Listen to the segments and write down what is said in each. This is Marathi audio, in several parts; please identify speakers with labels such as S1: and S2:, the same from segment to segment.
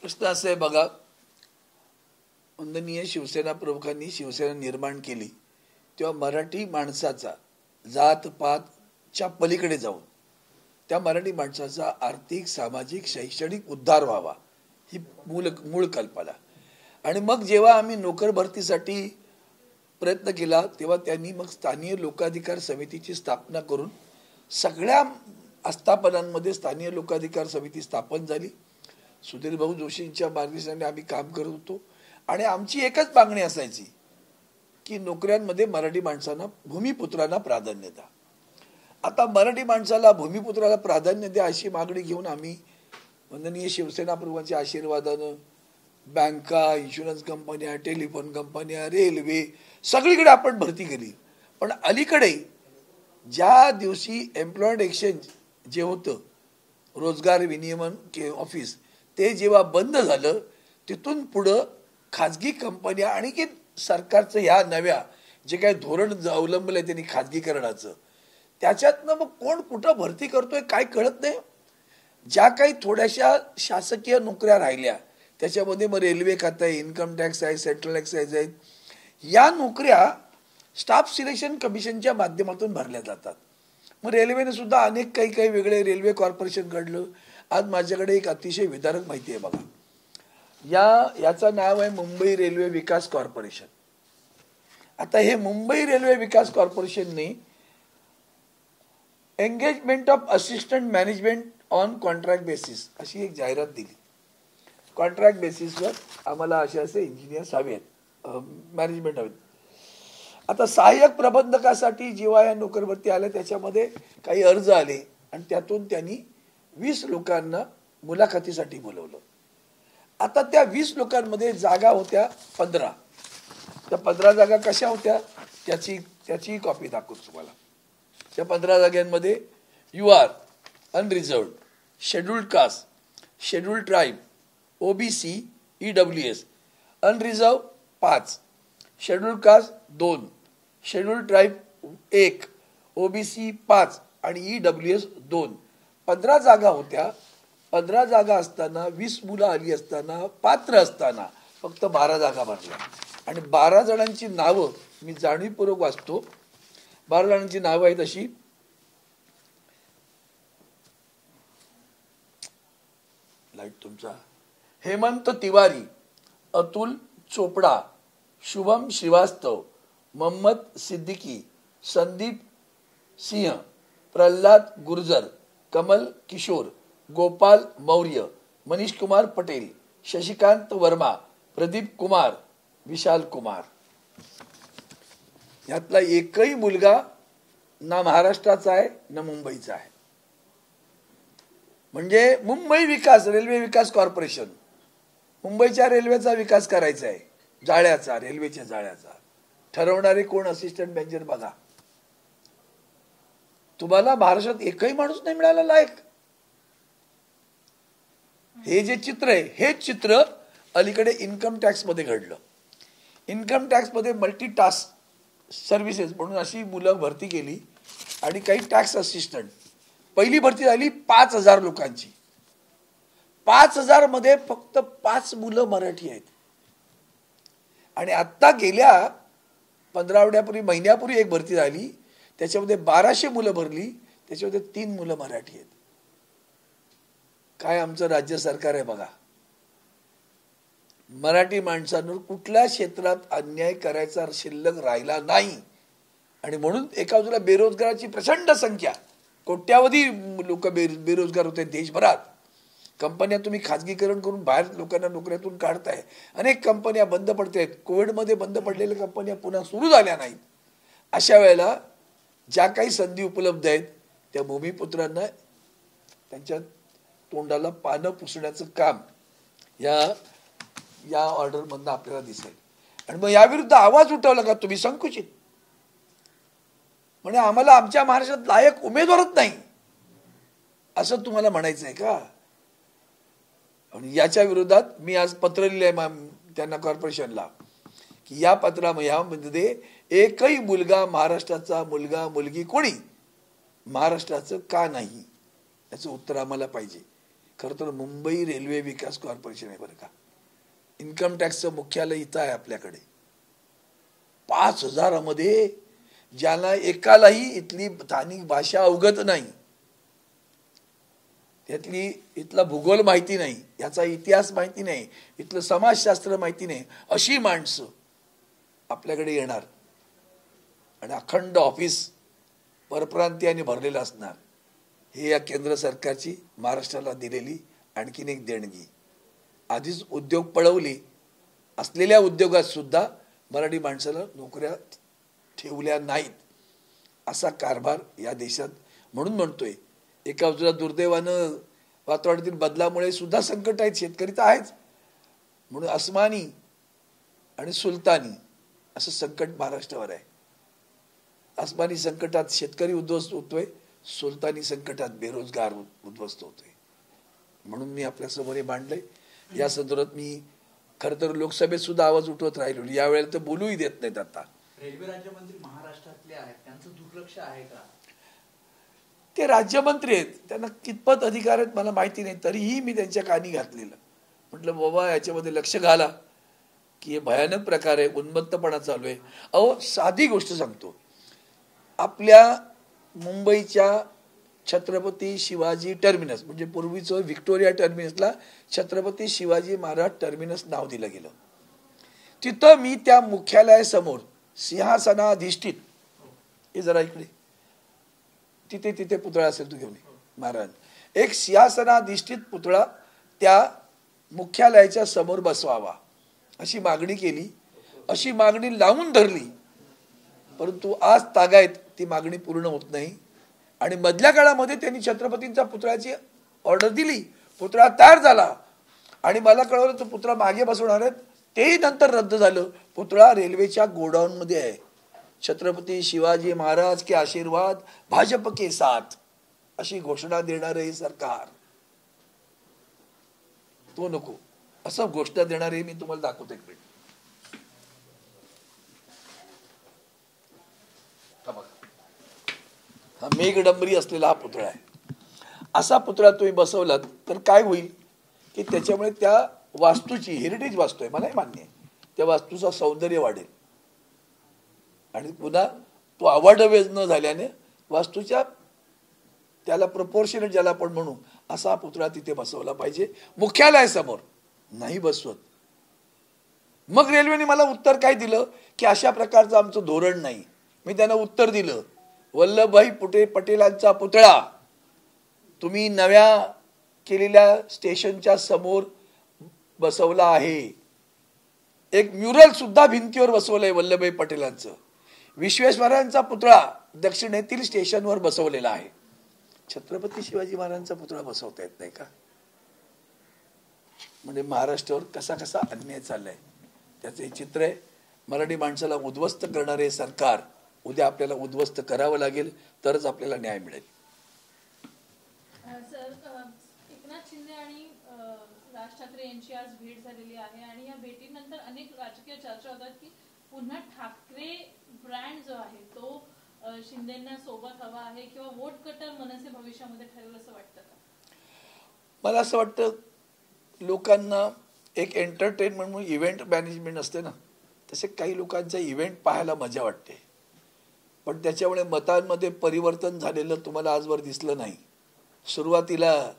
S1: प्रश्न असा आहे बघा, वंदनीय शिवसेना प्रमुखांनी शिवसेना निर्माण केली तेव्हा मराठी माणसाचा जात पातच्या पलीकडे जाऊन त्या मराठी माणसाचा आर्थिक सामाजिक शैक्षणिक उद्धार व्हावा ही मूळ कल्पना. आणि मग जेव्हा आम्ही नोकर भरतीसाठी प्रयत्न केला तेव्हा त्यांनी मग स्थानिक लोकाधिकार समितीची स्थापना करून सगळ्या आस्थापनांमध्ये स्थानिक लोकाधिकार समिती स्थापन झाली. सुधीर भाऊ जोशींच्या मार्गदर्शनाने आम्ही काम करत होतो आणि आमची एकच मागणी असायची की नोकऱ्यांमध्ये मराठी माणसांना भूमिपुत्रांना प्राधान्य द्या. आता मराठी माणसाला भूमिपुत्राला प्राधान्य द्या अशी मागणी घेऊन आम्ही वंदनीय शिवसेना प्रमुखांच्या आशीर्वादानं बँका, इन्शुरन्स कंपन्या, टेलिफोन कंपन्या, रेल्वे सगळीकडे आपण भरती केली. पण अलीकडे ज्या दिवशी एम्प्लॉयमेंट एक्सचेंज जे होतं रोजगार विनियमन ऑफिस ते जेव्हा बंद झालं तिथून पुढं खाजगी कंपन्या आणि की सरकारचं ह्या नव्या जे काही धोरण अवलंबलं आहे त्यांनी खाजगीकरणाचं त्याच्यातनं मग कोण कुठं भरती करतोय काय कळत नाही. ज्या काही थोड्याशा शासकीय नोकऱ्या राहिल्या त्याच्यामध्ये मग रेल्वे खातं आहे, इन्कम टॅक्स आहे, सेंट्रल एक्साइज आहे, या नोकऱ्या स्टाफ सिलेक्शन कमिशनच्या माध्यमातून भरल्या जातात. मग रेल्वेने सुद्धा अनेक काही वेगळे रेल्वे कॉर्पोरेशन घडलं. आज माझ्याकडे एक अतिशय विदारक माहिती आहे बघा, याचं नाव आहे मुंबई रेल्वे विकास कॉर्पोरेशन. आता हे मुंबई रेल्वे विकास कॉर्पोरेशनने engagement of assistant management on contract basis अशी एक जाहिरात दिली. कॉन्ट्रॅक्ट बेसिसवर आम्हाला असे इंजिनियर्स हवेत, मॅनेजमेंट हवेत. आता सहाय्यक प्रबंधकासाठी जेव्हा या नोकर भरती आल्या त्याच्यामध्ये काही अर्ज आले आणि त्यातून त्यांनी 20 लोकांना मुलाखतीसाठी बोलवलं. आता त्या 20 लोकांमध्ये जागा होत्या 15. त्या 15 जागा कशा होत्या त्याची कॉपी दाखवतो तुम्हाला. त्या 15 जागांमध्ये U R unreserved, scheduled caste, scheduled tribe, OBC, EWS. Unreserved 5, scheduled caste 2, scheduled tribe 1, OBC 5 आणि ईडब्ल्यूएस 2. 15 जागा होत्या. 15 जागा असताना 20 मुलं आली असताना पात्र असताना फक्त 12 जागा भरल्या. आणि 12 जणांची नावं मी जाणीवपूर्वक वाचतो. 12 जणांची नावं आहेत अशी, लाईट तुमचा, हेमंत तिवारी, अतुल चोपडा, शुभम श्रीवास्तव, मोहम्मद सिद्दीकी, संदीप सिंह, प्रल्हाद गुर्जर, कमल किशोर, गोपाल मौर्य, मनीष कुमार पटेल, शशिकांत वर्मा, प्रदीप कुमार, विशाल कुमार. यातला एकही मुलगा ना महाराष्ट्राचा आहे ना मुंबईचा आहे. म्हणजे मुंबई विकास रेल्वे विकास कॉर्पोरेशन मुंबईच्या रेल्वेचा विकास करायचा आहे, जाळ्याचा, रेल्वेच्या जाळ्याचा. ठरवणारे कोण? Assistant manager. बघा तुम्हाला महाराष्ट्रात एकही माणूस नाही मिळाला लायक. हे जे चित्र आहे हे चित्र अलीकडे इन्कम टॅक्स मध्ये घडलं. इन्कम टॅक्स मध्ये मल्टी टास्क सर्व्हिसेस म्हणून अशी मुलं भरती केली आणि काही टॅक्स असिस्टंट. पहिली भरती झाली 5,000 लोकांची. 5,000 मध्ये फक्त 5 मुलं मराठी आहेत. आणि आता गेल्या 15 महिन्यापूर्वी एक भरती झाली त्याच्यामध्ये 1200 मुलं भरली, त्याच्यामध्ये 3 मुलं मराठी आहेत. काय आमचं राज्य सरकार आहे बघा. मराठी माणसांवर कुठल्या क्षेत्रात अन्याय करायचा शिल्लक राहिला नाही. आणि म्हणून एका बाजूला बेरोजगाराची प्रचंड संख्या, कोट्यावधी लोक बेरोजगार होते देशभरात. कंपन्या तुम्ही खाजगीकरण करून बाहेर लोकांना नोकऱ्यातून काढताय. अनेक कंपन्या बंद पडतायत. कोविडमध्ये बंद पडलेल्या कंपन्या पुन्हा सुरू झाल्या नाहीत. अशा वेळेला ज्या काही संधी उपलब्ध आहेत त्या भूमिपुत्रांना त्यांच्या तोंडाला पानं पुसण्याचं काम या ऑर्डरमधनं आपल्याला दिसेल. आणि मग याविरुद्ध आवाज उठवला का तुम्ही संकुचित, म्हणजे आम्हाला आमच्या महाराष्ट्रात लायक उमेदवारच नाही असं तुम्हाला म्हणायचं आहे का? आणि याच्या विरोधात मी आज पत्र लिहिलंय त्यांना कॉर्पोरेशनला की या यामध्ये एकही मुलगा महाराष्ट्राचा मुलगा मुलगी कोणी महाराष्ट्राचं का नाही याचं उत्तर आम्हाला पाहिजे. खरं तर मुंबई रेल्वे विकास कॉर्पोरेशन आहे बरं का. इन्कम टॅक्सचं मुख्यालय इथं आहे आपल्याकडे. 5,000 ज्याला एकालाही इथली स्थानिक भाषा अवगत नाही, त्यातली इथला भूगोल माहिती नाही, याचा इतिहास माहिती नाही, इथलं समाजशास्त्र माहिती नाही, अशी माणसं आपल्याकडे येणार आणि अखंड ऑफिस परप्रांतीयाने भरलेलं असणार. हे या केंद्र सरकारची महाराष्ट्राला दिलेली आणखीन एक देणगी. आधीच उद्योग पळवली असलेल्या उद्योगात सुद्धा मराठी माणसाला नोकऱ्या ठेवल्या नाहीत, असा कारभार या देशात. म्हणून म्हणतोय, एका बाजूला दुर्दैवानं वातावरणातील बदलामुळे सुद्धा संकट आहेत, शेतकरी तर आहेच, म्हणून अस्मानी आणि सुलतानी असं संकट महाराष्ट्रावर आहे. अस्मानी संकटात शेतकरी उद्ध्वस्त होतोय, सुलतानी संकटात बेरोजगार उद्ध्वस्त होतोय. म्हणून मी आपल्यासमोर हे मांडलंय. या संदर्भात मी खरं तर लोकसभेत सुद्धा आवाज उठवत राहिलो, यावेळेला तर बोलूही देत नाहीत. आता
S2: रेल्वे राज्यमंत्री महाराष्ट्रातले आहेत, त्यांचं दुर्लक्ष आहे का?
S1: ते राज्यमंत्री आहेत, त्यांना कितपत अधिकार आहेत मला माहिती नाही, तरीही मी त्यांच्या कानी घातलेलं. म्हटलं बाबा याच्यामध्ये लक्ष घाला की हे भयानक प्रकार आहे, उन्मत्तपणा चालू आहे. अहो साधी गोष्ट सांगतो, आपल्या मुंबईच्या छत्रपती शिवाजी टर्मिनस म्हणजे पूर्वीचं व्हिक्टोरिया टर्मिनसला छत्रपती शिवाजी महाराज टर्मिनस नाव दिलं गेलं. तिथं मी त्या मुख्यालयासमोर सिंहासनाधिष्ठित, हे जरा इकडे तिथे पुतळा असेल तू घेऊन महाराज, एक सिंहासनाधिष्ठित पुतळा त्या मुख्यालयाच्या समोर बसवावा अशी मागणी केली. अशी मागणी लावून धरली, परंतु आज तागायत ती मागणी पूर्ण होत नाही. आणि मधल्या काळामध्ये त्यांनी छत्रपतींचा पुतळ्याची ऑर्डर दिली, पुतळा तयार झाला आणि मला कळवलं तो पुतळा मागे बसवणार आहेत, तेही नंतर रद्द झालं. पुतळा रेल्वेच्या गोडाऊन मध्ये आहे. छत्रपती शिवाजी महाराज के आशीर्वाद भाजप के साथ अशी घोषणा देणार हे सरकार. तो नको, असं घोषणा देणारे मी तुम्हाला दाखवतो एक मिनिट. हा मेघडंबरी असलेला हा पुतळा आहे. असा पुतळा तुम्ही बसवलात तर काय होईल की त्याच्यामुळे त्या वास्तूची, हेरिटेज वास्तू आहे मलाही मान्य आहे, त्या वास्तूचं सौंदर्य वाढेल आणि पुन्हा तो अवाढव्य न झाल्याने वास्तूच्या त्याला प्रपोर्शनेट ज्याला आपण म्हणू असा पुतळा तिथे बसवला पाहिजे मुख्यालयासमोर, नाही बसवत. मग रेल्वेने मला उत्तर काय दिलं की अशा प्रकारचं आमचं धोरण नाही. मी त्यांना उत्तर दिलं, वल्लभभाई पटेलांचा पुतळा तुम्ही नव्या केलेल्या स्टेशनच्या समोर बसवला आहे. एक म्युरल सुद्धा भिंतीवर बसवलंय वल्लभभाई पटेलांचं. विश्वेश्वरायांचा पुतळा दक्षिणेतील स्टेशनवर बसवलेला आहे. छत्रपती शिवाजी महाराजांचा पुतळा बसवता येत नाही का? म्हणजे महाराष्ट्रावर कसा कसा अन्याय चाललाय त्याचं हे चित्र आहे. मराठी माणसाला उद्ध्वस्त करणारे सरकार उद्या आपल्याला उद्ध्वस्त करावं लागेल, तरच आपल्याला न्याय मिळेल.
S3: सर, एकनाथ शिंदे आणि राज ठाकरे यांची आज भेट झालेली आहे आणि या भेटीनंतर अनेक राजकीय चर्चा होतात की पुन्हा ठाकरे ब्रँड जो आहे तो शिंदेंना सोबत हवा आहे किंवा वोट कटर मनसे भविष्यामध्ये ठरेल असं वाटतं का?
S1: मला असं वाटतं लोकांना एक एंटरटेनमेंट म्हणून इव्हेंट मॅनेजमेंट असते ना, तसे काही लोकांचा इव्हेंट पाहायला मजा वाटते, पण त्याच्यामुळे मतांमध्ये परिवर्तन झालेलं तुम्हाला आजवर दिसलं नाही. सुरुवातीला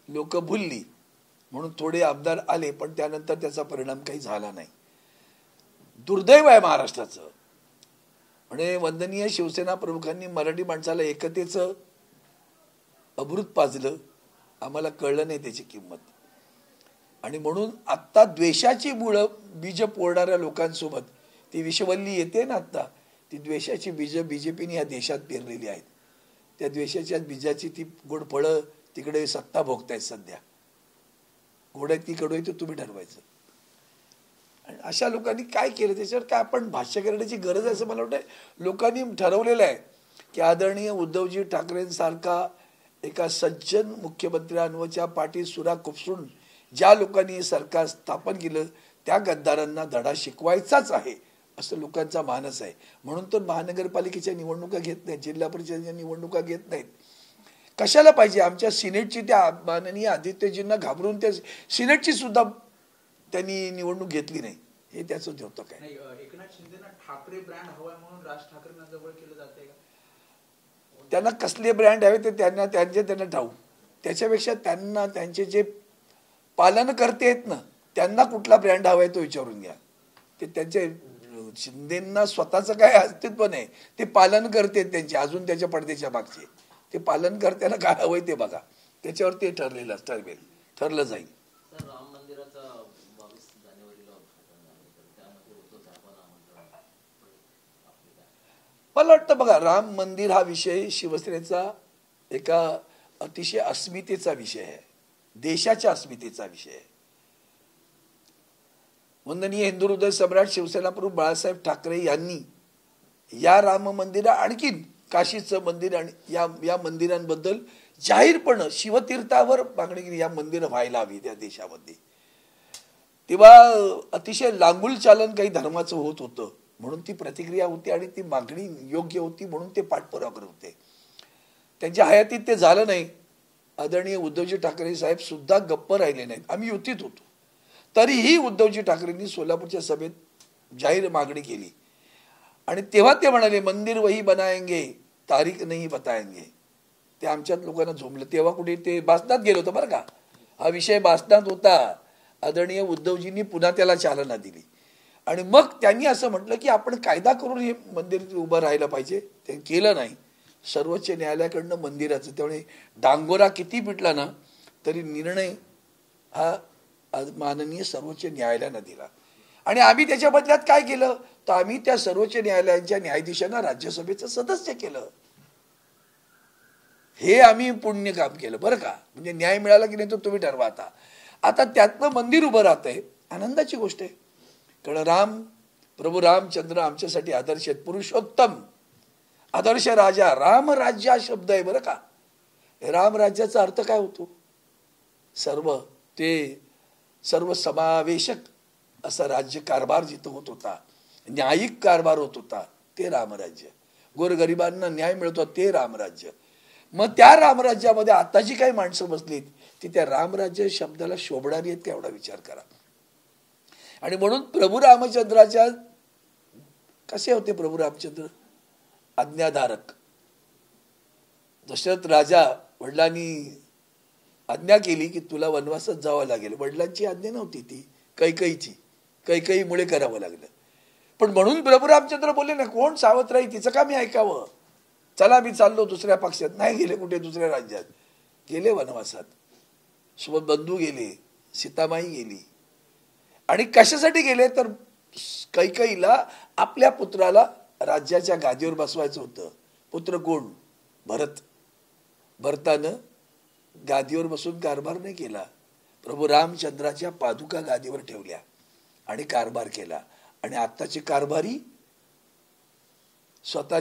S1: लोक भुलली म्हणून थोडे आमदार आले, पण त्यानंतर त्याचा परिणाम काही झाला नाही. दुर्दैव आहे महाराष्ट्राचं. म्हणजे वंदनीय शिवसेना प्रमुखांनी मराठी माणसाला एकतेचं अभृत पाजलं, आम्हाला कळलं नाही त्याची किंमत. आणि म्हणून आत्ता द्वेषाची मुळं बीज पोरणाऱ्या लोकांसोबत ती विषवल्ली येते ना, आत्ता ती द्वेषाची बीज बीजेपीने या देशात पेरलेली आहेत. त्या द्वेषाच्या बीजाची ती गोड फळं तिकडे सत्ता भोगतायत सध्या. गोड आहे की कडू आहे ते तुम्ही ठरवायचं. आणि अशा लोकांनी काय केलं त्याच्यावर काय आपण भाष्य करण्याची गरज आहे असं मला वाटतं. लोकांनी ठरवलेलं आहे की आदरणीय उद्धवजी ठाकरेंसारखा एका सज्जन मुख्यमंत्र्यांवरच्या पाठी सुरा खुपसून ज्या लोकांनी सरकार स्थापन केलं त्या गद्दारांना धडा शिकवायचाच आहे असं लोकांचा मानस आहे. म्हणून तर महानगरपालिकेच्या निवडणुका घेत नाहीत, जिल्हा परिषदेच्या निवडणुका घेत नाहीत. कशाला पाहिजे? आमच्या सिनेटची त्या माननीय आदित्यजींना घाबरून त्या सिनेटची सुद्धा त्यांनी निवडणूक घेतली नाही. हे त्याचं द्योतक आहे.
S2: नाही, एकनाथ शिंदेना ठाकरे ब्रँड हवाय म्हणून राज ठाकरेंना जवळ केलं जाते का?
S1: त्यांना कसले ब्रँड हवे ते त्यांना ठाऊक. त्याच्यापेक्षा त्यांना त्यांचे जे पालन करते आहेत ना, त्यांना कुठला ब्रँड हवाय तो विचारून घ्या. ते त्यांचे शिंदेंना स्वतःचं काय अस्तित्व नाही, ते पालन करते त्यांचे अजून त्याच्या पडद्याच्या मागचे. ते पालन करत्याला काय हवंय ते बघा, त्याच्यावर ते ठरलं जाईल.
S4: राम मंदिराचा 22 जानेवारीला उद्घाटन झालं, तर त्यामध्ये उद्धव साहेबांना आमंत्रण.
S1: मला वाटतं बघा, राम मंदिर हा विषय शिवसेनेचा एका अतिशय अस्मितेचा विषय आहे, देशाच्या अस्मितेचा विषय आहे. वंदनीय हिंदू हृदय सम्राट शिवसेना प्रमुख बाळासाहेब ठाकरे यांनी या राम मंदिर आणखीन काशीचं मंदिर आणि या मंदिरांबद्दल जाहीरपणे शिवतीर्थावर मागणी केली. या मंदिरं व्हायला हवी त्या देशामध्ये. तेव्हा अतिशय लांगुल चालन काही धर्माचं होत होतं म्हणून ती प्रतिक्रिया होती आणि ती मागणी योग्य होती म्हणून ते पाठपुरावा करत होते. त्यांच्या हयातीत ते झालं नाही. आदरणीय उद्धवजी ठाकरे साहेब सुद्धा गप्प राहिले नाहीत. आम्ही युतीत होतो तरीही उद्धवजी ठाकरेंनी सोलापूरच्या सभेत जाहीर मागणी केली आणि तेव्हा ते म्हणाले मंदिर वही बनाएंगे, तारीख नाही बताएंगे. ते आमच्यात लोकांना झोंबलं. तेव्हा कुठे ते बासनात गेलो होतं बरं का, हा विषय बासनात होता. आदरणीय उद्धवजींनी पुन्हा त्याला चालना दिली आणि मग त्यांनी असं म्हटलं की आपण कायदा करून हे मंदिर उभं राहायला पाहिजे. ते केलं नाही. सर्वोच्च न्यायालयाकडनं मंदिराचं, त्यामुळे डांगोरा किती पिटला ना तरी निर्णय हा माननीय सर्वोच्च न्यायालयानं दिला. आणि आम्ही त्याच्या बदल्यात काय केलं तर आम्ही त्या सर्वोच्च न्यायालयाच्या न्यायाधीशांना राज्यसभेचं सदस्य केलं. हे आम्ही पुण्य काम केलं बरं का. म्हणजे न्याय मिळाला की नाही तो तुम्ही ठरवा. आता त्यातनं मंदिर उभं राहतंय, आनंदाची गोष्ट आहे. कारण प्रभू रामचंद्र आमच्यासाठी आदर्श आहेत, पुरुषोत्तम, आदर्श राजा. रामराज्य हा शब्द आहे बरं का. रामराज्याचा अर्थ काय होतो? सर्व समावेशक असा राज्य कारभार जिथं होत होता, न्यायिक कारभार होत होता, ते रामराज्य. गोरगरिबांना न्याय मिळतो ते रामराज्य. मग त्या रामराज्यामध्ये आता जी काही माणसं बसलीत ती त्या रामराज्य शब्दाला शोभणारी आहेत का एवढा विचार करा. आणि म्हणून प्रभू रामचंद्राच्या कसे होते प्रभू रामचंद्र? आज्ञाधारक. दशरथ राजा वडिलांनी आज्ञा केली की तुला वनवासात जावं लागेल. वडिलांची आज्ञा नव्हती ती, कैकईमुळे करावं लागलं. पण म्हणून प्रभू रामचंद्र बोलले ना, कोण सावत्र राही, तिचं का मी ऐकावं? चला मी चाललो दुसऱ्या पक्षात. नाही गेले कुठे, दुसऱ्या राज्यात गेले वनवासात. सोबत बंधू गेले, सीतामाई गेली. आणि कशासाठी गेले तर कैकईला आपल्या पुत्राला राज्याच्या गादीवर बसवायचं होतं. पुत्र कोण? भरत. भरतानं गादीवर बसून कारभार नाही केला. प्रभू रामचंद्राच्या पादुका गादीवर ठेवल्या आणि कारभार केला. आणि आत्ताचे कारभारी स्वतः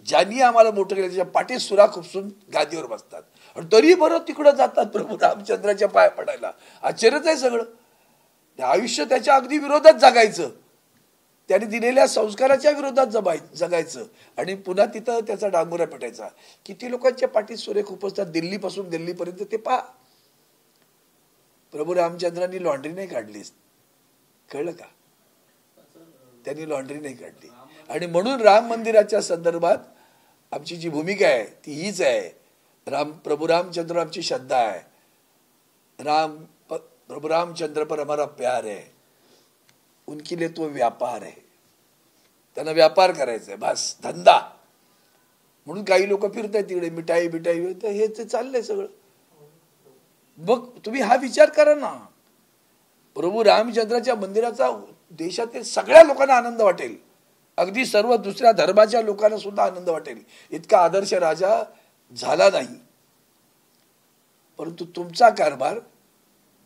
S1: ज्यांनी आम्हाला मोठं केलं त्याच्या पाठीत सुरा खुपसून गादीवर बसतात आणि तरी बरं तिकडं जातात प्रभू रामचंद्राच्या पाय पडायला. आश्चर्यच आहे सगळं. आयुष्य त्याच्या अगदी विरोधात जगायचं, त्याने दिलेल्या संस्काराच्या विरोधात जगायचं आणि पुन्हा तिथं त्याचा डांगोरा पेटायचा. किती लोकांच्या पाठीत सुरे खुपसतात दिल्लीपासून दिल्लीपर्यंत ते पहा. प्रभू रामचंद्रांनी लॉन्ड्री नाही काढली, कळलं का? त्यांनी लॉन्ड्री नाही काढली. आणि म्हणून राम मंदिराच्या संदर्भात आमची जी भूमिका आहे ती हीच आहे. प्रभू रामचंद्र आमची श्रद्धा आहे. प्रभु रामचंद्र पर हमारा प्यार है, उनके लिए तो व्यापार है. त्यांना व्यापार करायचा आहे बस, धंदा. म्हणून काही लोक फिरतात तिकडे मिठाई हे ते चाललंय सगळं. मग तुम्ही हा विचार करा ना, प्रभू रामचंद्राच्या मंदिराचा देशातील सगळ्या लोकांना आनंद वाटेल, अगदी सर्व दुसऱ्या धर्माच्या लोकांना सुद्धा आनंद वाटेल. इतका आदर्श राजा झाला नाही, परंतु तुमचा कारभार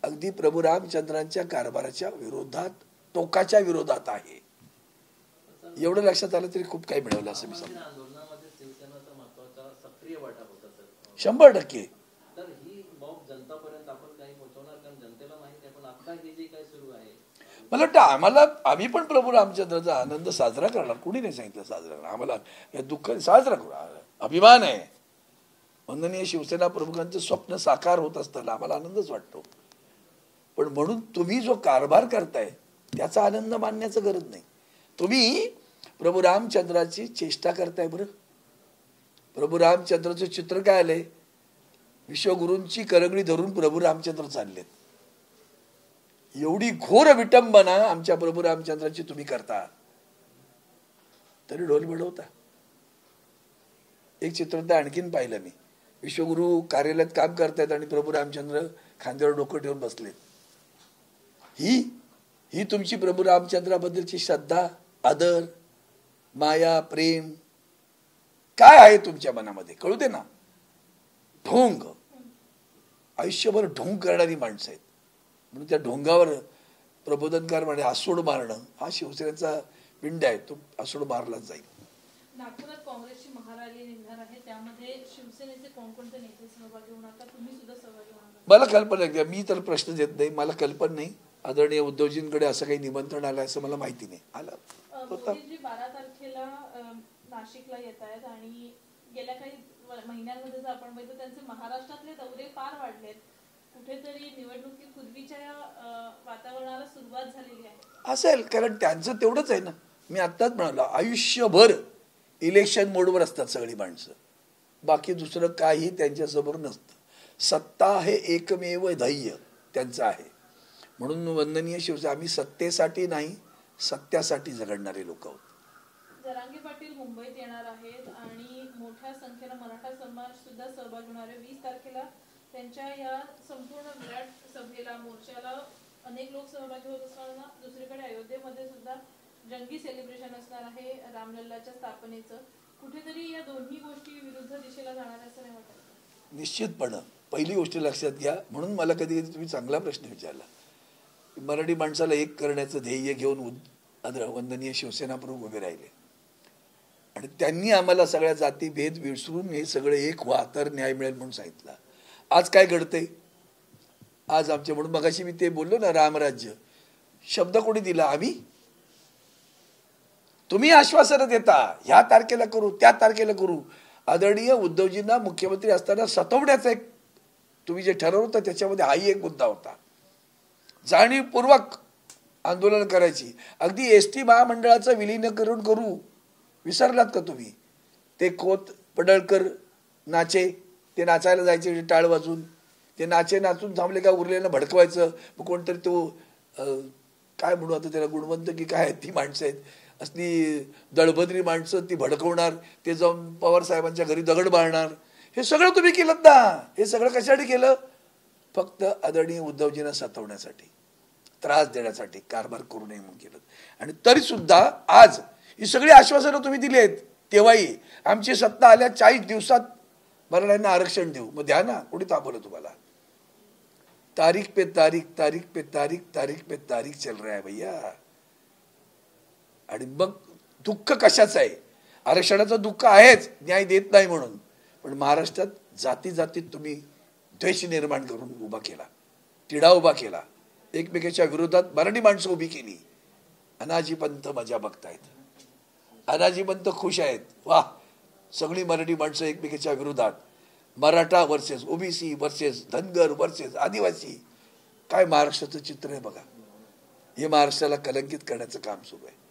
S1: अगदी प्रभू रामचंद्रांच्या कारभाराच्या विरोधात, टोकाच्या विरोधात आहे. एवढं लक्षात आलं तरी खूप काही मिळवलं असं मी समजतो. 100%.
S4: तर ही बाब जनतापर्यंत आपण काही पोहोचवणार, कारण जनतेला माहिती आहे. पण आता हे जे काही सुरू आहे,
S1: मला वाटतं आम्ही पण प्रभू रामचंद्राचा आनंद साजरा करणार. कुणी नाही सांगितलं साजरा करणार. आम्हाला हे दुःख साजरा करू, अभिमान आहे. वंदनीय शिवसेना प्रमुखांचं स्वप्न साकार होत असताना आम्हाला आनंदच वाटतो. पण म्हणून तुम्ही जो कारभार करताय त्याचा आनंद मानण्याचं गरज नाही. तुम्ही प्रभू रामचंद्राची चेष्टा करताय. बरं, प्रभू रामचंद्राचं चित्र काय आलंय? विश्वगुरूंची करंगडी धरून प्रभू रामचंद्र चाललेत. एवढी घोर विटंबना आमच्या प्रभू रामचंद्राची तुम्ही करता, तरी ढोल मिळवता. एक चित्र तर आणखीन पाहिलं मी. विश्वगुरू कार्यालयात काम करतायत आणि प्रभू रामचंद्र खांद्यावर डोकं ठेवून बसलेत. ही तुमची प्रभू रामचंद्राबद्दलची श्रद्धा, आदर, माया, प्रेम काय आहे तुमच्या मनामध्ये? कळू दे ना. ढोंग, आयुष्यभर ढोंग करणारी माणसं आहेत. म्हणून त्या ढोंगावर प्रबोधनकार म्हणजे आसूड मारणं हा शिवसेनेचा पिंड आहे. तो आसूड मारलाच जाईल.
S3: नागपुरात काँग्रेसची महारॅली निघणार आहे, त्यामध्ये शिवसेनेचे कोणकोणते नेते सहभागी होणार का? तुम्ही सुद्धा सहभागी होणार?
S1: मला कल्पना नाही. मी तर प्रश्न देत नाही. मला कल्पना नाही. आदरणीय उद्धवजींकडे असं काही निमंत्रण आलं असं मला माहिती नाही. आलं होतं.
S3: मोदीजी 12 तारखेला नाशिकला येत आहेत आणि गेल्या काही महिन्यांमध्ये जर आपण बघितलं त्यांचे महाराष्ट्रातले दौरे फार वाढलेत. कुठेतरी निवडणुकीपूर्वीच्या वातावरणाला सुरुवात झालेली आहे.
S1: असेल, कारण त्यांचं तेवढंच आहे ना. मी आत्ताच म्हणालो, आयुष्यभर इलेक्शन मोडवर असतात सगळी माणसं. बाकी दुसरं काही त्यांच्यासमोर नसतं. सत्ता हे एकमेव ध्येय त्यांचं आहे. म्हणून वंदनीय शिवसेना आम्ही सत्तेसाठी नाही, सत्यासाठी झगडणारे लोक आहोत.
S3: जरांगे पाटील मुंबईत येणार आहेत आणि मोठ्या संख्येनं मराठा समाज सुद्धा सहभागी होणार आहे. 20 तारखेला त्यांच्या या संपूर्ण विराट सभेला, मोर्चाला अनेक लोक सहभागी होत असताना दुसरीकडे अयोध्येमध्ये सुद्धा जंगी सेलिब्रेशन असणार आहे रामलल्लाच्या स्थापनेचं. कुठेतरी या दोन्ही गोष्टी विरुद्ध दिशेला जाणार असं नाही वाटत?
S1: निश्चितपणे. पहिली गोष्ट लक्षात घ्या. म्हणून मला कधी कधी तुम्ही चांगला प्रश्न विचारला. मराठी माणसाला एक करण्याचं ध्येय घेऊन वंदनीय शिवसेना प्रमुख उभे राहिले आणि त्यांनी आम्हाला सगळ्या जातीभेद विसरून हे सगळं एक व्हा तर न्याय मिळेल म्हणून सांगितलं. आज काय घडतंय? आज आमच्या म्हणून मगाशी मी ते बोललो ना, रामराज्य शब्द कोणी दिला? आम्ही. तुम्ही आश्वासनं देता, ह्या तारखेला करू, त्या तारखेला करू. आदरणीय उद्धवजींना मुख्यमंत्री असताना सतवण्याचं एक तुम्ही जे ठरवलं त्याच्यामध्ये हाही एक मुद्दा होता. जाणीवपूर्वक आंदोलन करायची. अगदी एसटी महामंडळाचं विलीनीकरण करू विसरलात का तुम्ही? ते खोत पडळकर नाचे, ते नाचायला जायचे टाळ वाजून, ते नाचून थांबले का उरलेलं भडकवायचं. मग कोणतरी तो काय म्हणू आता त्याला, गुणवंत की काय ती माणसं आहेत असली दळभद्री माणसं, ती भडकवणार. ते जाऊन पवार साहेबांच्या घरी दगड बाळणार. हे सगळं तुम्ही केलं ना. हे सगळं कशासाठी केलं? फक्त आदरणीय उद्धवजींना सतवण्यासाठी, त्रास देण्यासाठी, कारभार करू नये म्हणून केलं. आणि तरी सुद्धा आज ही सगळी आश्वासनं तुम्ही दिली आहेत. तेव्हाही आमची सत्ता आल्या 40 दिवसात मराठ्यांना आरक्षण देऊ. मग द्या ना, कोणी तापवलं तुम्हाला? तारीख पे तारीख, तारीख पे तारीख, तारीख पे तारीख चल रहा है भैया. आणि मग दुःख कशाचं आहे? आरक्षणाचं दुःख आहेच, न्याय देत नाही म्हणून. पण महाराष्ट्रात जाती जातीत तुम्ही द्वेष निर्माण करून उभा केला, तिढा उभा केला. एकमेकाच्या विरोधात मराठी माणसं उभी केली. अनाजी पंत मजा बघतायत. अनाजी पंत खुश आहेत. वा, सगळी मराठी माणसं एकमेकाच्या विरोधात. Maratha versus OBC versus Dhangar versus आदिवासी. काय महाराष्ट्राचं चित्र आहे बघा. हे महाराष्ट्राला कलंकित करण्याचं काम सुरू आहे.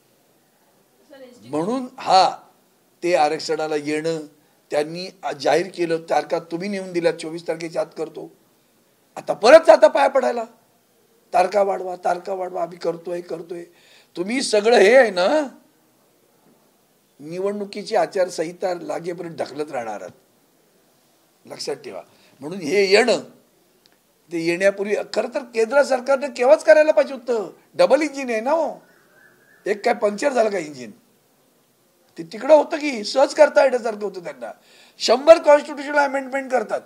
S1: म्हणून ते आरक्षणाला येणं त्यांनी जाहीर केलं. तारखा तुम्ही नेऊन दिल्या, 24 तारखेच्या आत करतो. आता परत जाता पाया पडायला, तारखा वाढवा, तारखा वाढवा. आम्ही करतोय. तुम्ही सगळं हे आहे ना, निवडणुकीची आचारसंहिता लागेपर्यंत ढकलत राहणार आहात, लक्षात ठेवा. म्हणून हे येणं, ते येण्यापूर्वी खरं तर केंद्र सरकारनं केव्हाच करायला पाहिजे होतं. डबल इंजिन आहे ना हो. एक काय पंक्चर झालं का इंजिन? ते तिकडं होतं की सहज करता येण्यासारखं होतं त्यांना. 100 कॉन्स्टिट्यूशनल अमेंडमेंट करतात.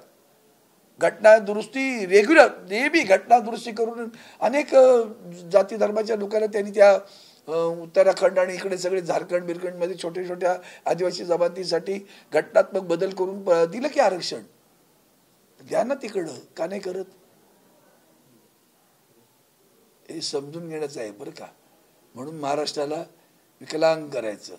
S1: घटना दुरुस्ती रेग्युलर नेहमी घटना दुरुस्ती करून अनेक जाती धर्माच्या लोकांना त्यांनी त्या उत्तराखंड आणि इकडे सगळे झारखंड बिरखंडमध्ये छोट्या छोट्या आदिवासी जमातीसाठी घटनात्मक बदल करून दिलं की आरक्षण. द्या ना तिकडं, का नाही करत? हे समजून घेण्याचं आहे बरं का. म्हणून महाराष्ट्राला विकलांग करायचं,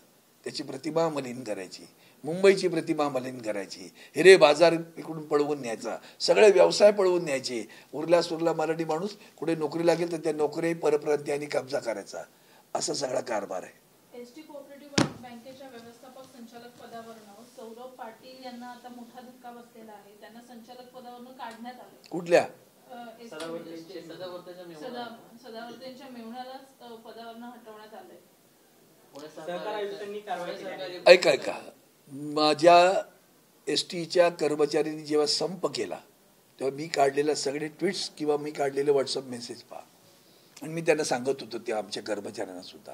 S1: त्याची प्रतिमा मलिन करायची, मुंबईची प्रतिमा मलिन करायची, हिरे बाजार इकडून पळवून न्यायचा, सगळे व्यवसाय पळवून न्यायचे. उरला सुरला मराठी माणूस कुठे नोकरी लागेल तर त्या नोकरी परप्रांतीयांनी कब्जा करायचा, असा सगळा कारभार आहे.
S3: एसटी कोऑपरेटिव्ह बँकेच्या व्यवस्थापक संचालक पदावरनं सौरभ पाटील यांना आता मोठा धक्का बसलेला आहे. त्यांना संचालक पदावरनं काढण्यात आले.
S1: कुठल्या
S3: सदावर्तेंच्या मेहुण्यालाच पदावरनं हटवण्यात आलंय.
S1: ऐका, माझ्या एसटीच्या कर्मचाऱ्यांनी जेव्हा संप केला तेव्हा मी काढलेले सगळे ट्विट्स किंवा मी काढलेले व्हॉट्सअप मेसेज पहा, आणि मी त्यांना सांगत होतो ते आमच्या कर्मचाऱ्यांना सुद्धा.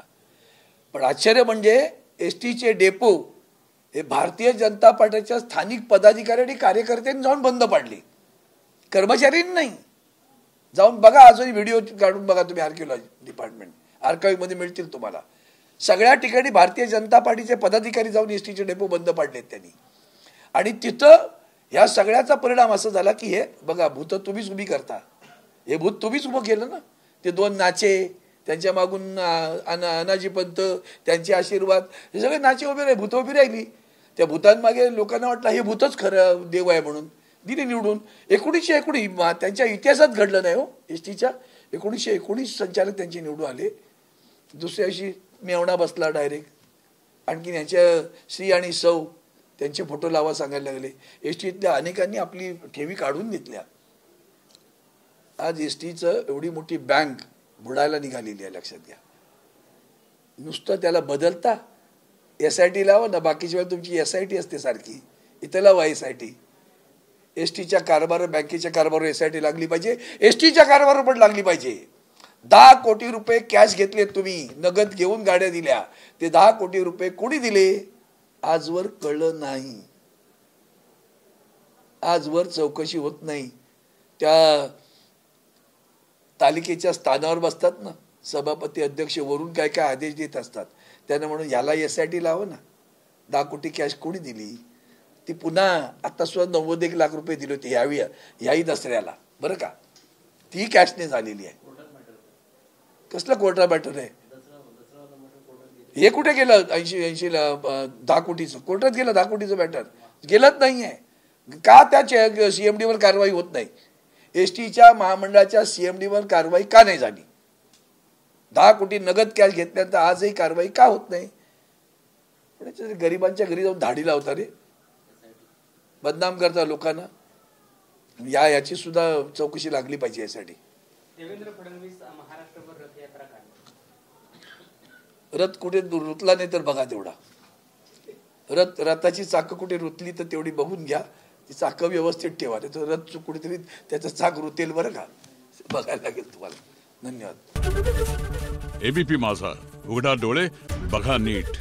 S1: पण आश्चर्य म्हणजे एसटीचे डेपो हे भारतीय जनता पार्टीच्या स्थानिक पदाधिकारी आणि कार्यकर्त्यांनी जाऊन बंद पाडले, कर्मचाऱ्यांनी नाही. जाऊन बघा, आजही व्हिडिओ काढून बघा तुम्ही, आर्किओलॉजी डिपार्टमेंट आर्काईव्हमध्ये मिळतील तुम्हाला. सगळ्या ठिकाणी भारतीय जनता पार्टीचे पदाधिकारी जाऊन एसटीचे डेपो बंद पाडलेत त्यांनी. आणि तिथं ह्या सगळ्याचा परिणाम असा झाला की हे बघा, भूत तुम्हीच उभी करता, हे भूत तुम्हीच उभं केलं ना. ते दोन नाचे, त्यांच्या मागून अनाजी पंत, त्यांचे आशीर्वाद, हे सगळे नाचे उभे राहिले, भूत उभी राहिली. त्या भूतांमागे लोकांना वाटलं हे भूतच खरं देव आहे म्हणून दिली निवडून. 1919 त्यांच्या इतिहासात घडलं नाही हो. एसटीच्या 1919 संचालक त्यांचे निवडून आले. दुसऱ्या दिवशी मेवणा बसला डायरेक्ट. आणखी यांच्या श्री आणि सौ त्यांचे फोटो लावा सांगायला लागले. एसटीतल्या अनेकांनी आपली ठेवी काढून घेतल्या. आज एसटीचं एवढी मोठी बँक बुडायला निघालेली आहे, लक्षात घ्या. नुसतं त्याला बदलता SIT लावा ना, बाकीच्या वेळेला तुमची SIT असते सारखी, इथं लावा SIT. एसटीच्या कारभार, बँकेच्या कारभारावर SIT लागली पाहिजे, एसटीच्या कारभारावर पण लागली पाहिजे. 10 कोटी रुपये कॅश घेतले तुम्ही, नगद घेऊन गाड्या दिल्या, ते 10 कोटी रुपये कोणी दिले आजवर कळलं नाही. आजवर चौकशी होत नाही. त्या तालिकेच्या स्थानावर बसतात ना सभापती, अध्यक्ष, वरून काय काय आदेश देत असतात. त्यानं म्हणून याला SIT लावा ना, 10 कोटी कॅश कोणी दिली ती. पुन्हा आता सुद्धा 91 लाख रुपये दिले होते याही दसऱ्याला, बरं का. ती कॅशने झालेली आहे. कसलं कोर्टा मॅटर आहे हे? कुठे गेलं 80 10 कोटीचं कोर्टात गेलं? 10 कोटीचं मॅटर गेलंच नाही आहे. का त्या CMD वर कारवाई होत नाही? एसटीच्या महामंडळाच्या CMD वर कारवाई का नाही झाली? 10 कोटी नगद कॅश घेतल्यानंतर आजही कारवाई का होत नाही? गरिबांच्या घरी जाऊन धाडी लावता रे, बदनाम करता लोकांना. याची सुद्धा चौकशी लागली पाहिजे यासाठी.
S5: देवेंद्र फडणवीस महाराष्ट्रभर रथयात्रा काढणार.
S1: रथ कुठे रुतला नाही तर बघा तेवढा. रथाची चाकं कुठे रुतली तर तेवढी बघून घ्या, ती चाकं व्यवस्थित ठेवा. त्याचं रथ कुठेतरी त्याचं चाक रुतेल बरं का, बघायला लागेल तुम्हाला. धन्यवाद.
S6: ABP माझा, उघडा डोळे बघा नीट.